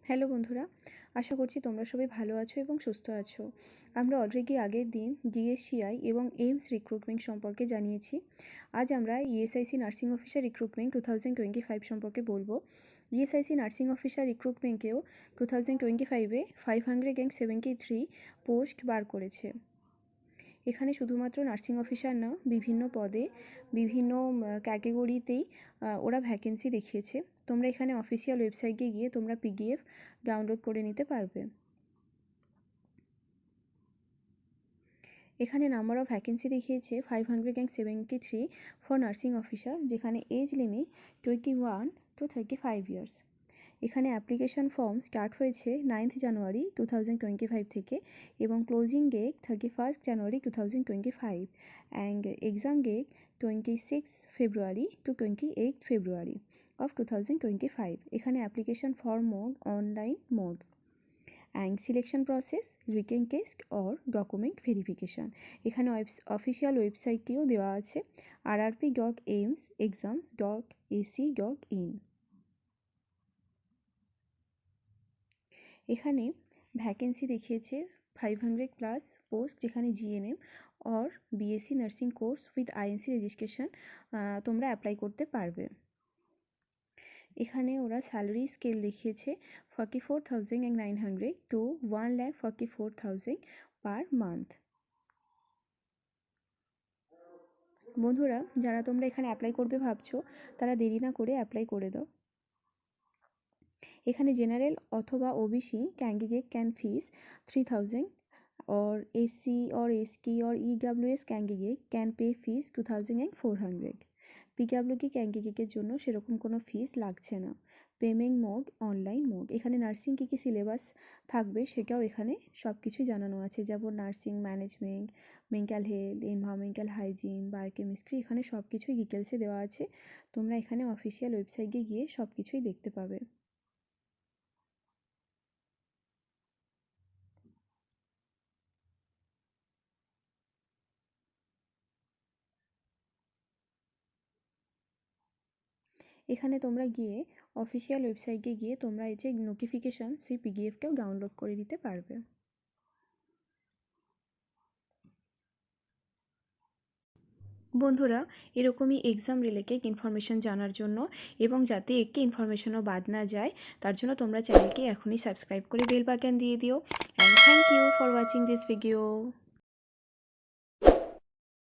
Hello বন্ধুরা, আশা করছি তোমরা সবাই ভালো আছো এবং সুস্থ আছো। আমরা অলরেডি আগের দিন ডিএসসিআই এবং এইমস রিক্রুটমেন্ট সম্পর্কে জানিয়েছি। আজ আমরা ইএসআইসি নার্সিং অফিসার রিক্রুটমেন্ট 2025 সম্পর্কে বলবো। ইএসআইসি নার্সিং অফিসার রিক্রুটমেন্টকেও 2025-এ 573 পোস্ট বার করেছে। এখানে শুধুমাত্র নার্সিং অফিসার না, বিভিন্ন পদে বিভিন্ন ক্যাটেগরিতেই ওরা ভ্যাকেন্সি দেখিয়েছে। তোমরা এখানে অফিসিয়াল ওয়েবসাইটে গিয়ে তোমরা পিডিএফ ডাউনলোড করে নিতে পারবে। এখানে নাম্বার অফ ভ্যাকেন্সি দেখিয়েছে 573 ফর নার্সিং অফিসার, যেখানে এজ লিমিট 21 to 35 ইয়ার্স। এখানে অ্যাপ্লিকেশন ফর্ম স্টার্ট হয়েছে 9th জানুয়ারি 2025 থেকে এবং closing date 31st January 2025 and exam date 26 February to 28 February of 2025। এখানে application form mode online mode and selection process written test or document verification. এখানে official ওয়েবসাইটটিও দেওয়া আছে rrp.aims.exams.ac.in। এখানে vacancy দেখিয়েছে 500+ পোস্ট, যেখানে GNM or BSc nursing course with INC registration তোমরা apply করতে পারবে। এখানে ওরা স্যালারি স্কেল দেখিয়েছে 44,900 to 1,44,000 পার মান্থ। বন্ধুরা, যারা তোমরা এখানে অ্যাপ্লাই করবে ভাবছো, তারা দেরি না করে অ্যাপ্লাই করে দাও। এখানে জেনারেল অথবা OBC candidate can fees 3,000 or SC or ST or EWS candidate can pay fees 2,400। PWD ক্যান্ডিডেটের জন্য সেরকম কোনো ফিস লাগছে না। Payment mode online mode. এখানে নার্সিং কী সিলেবাস থাকবে সেটাও এখানে সব কিছুই জানানো আছে, যেমন nursing management, mental health, environmental hygiene, biochemistry, এখানে সব কিছুই ডিটেলসে দেওয়া আছে। তোমরা এখানে অফিসিয়াল ওয়েবসাইটে গিয়ে সব কিছুই দেখতে পাবে। এখানে তোমরা গিয়ে অফিসিয়াল ওয়েবসাইটে গিয়ে তোমরা এই যে নোটিফিকেশান সেই পিডিএফটাও ডাউনলোড করে নিতে পারবে। বন্ধুরা, এরকমই এক্সাম রিলেটেড ইনফরমেশান জানার জন্য এবং যাতে একটি ইনফরমেশনও বাদ না যায়, তার জন্য তোমরা চ্যানেলকে এখনই সাবস্ক্রাইব করে বেল বাটন দিয়ে দিও। And thank you for watching this video.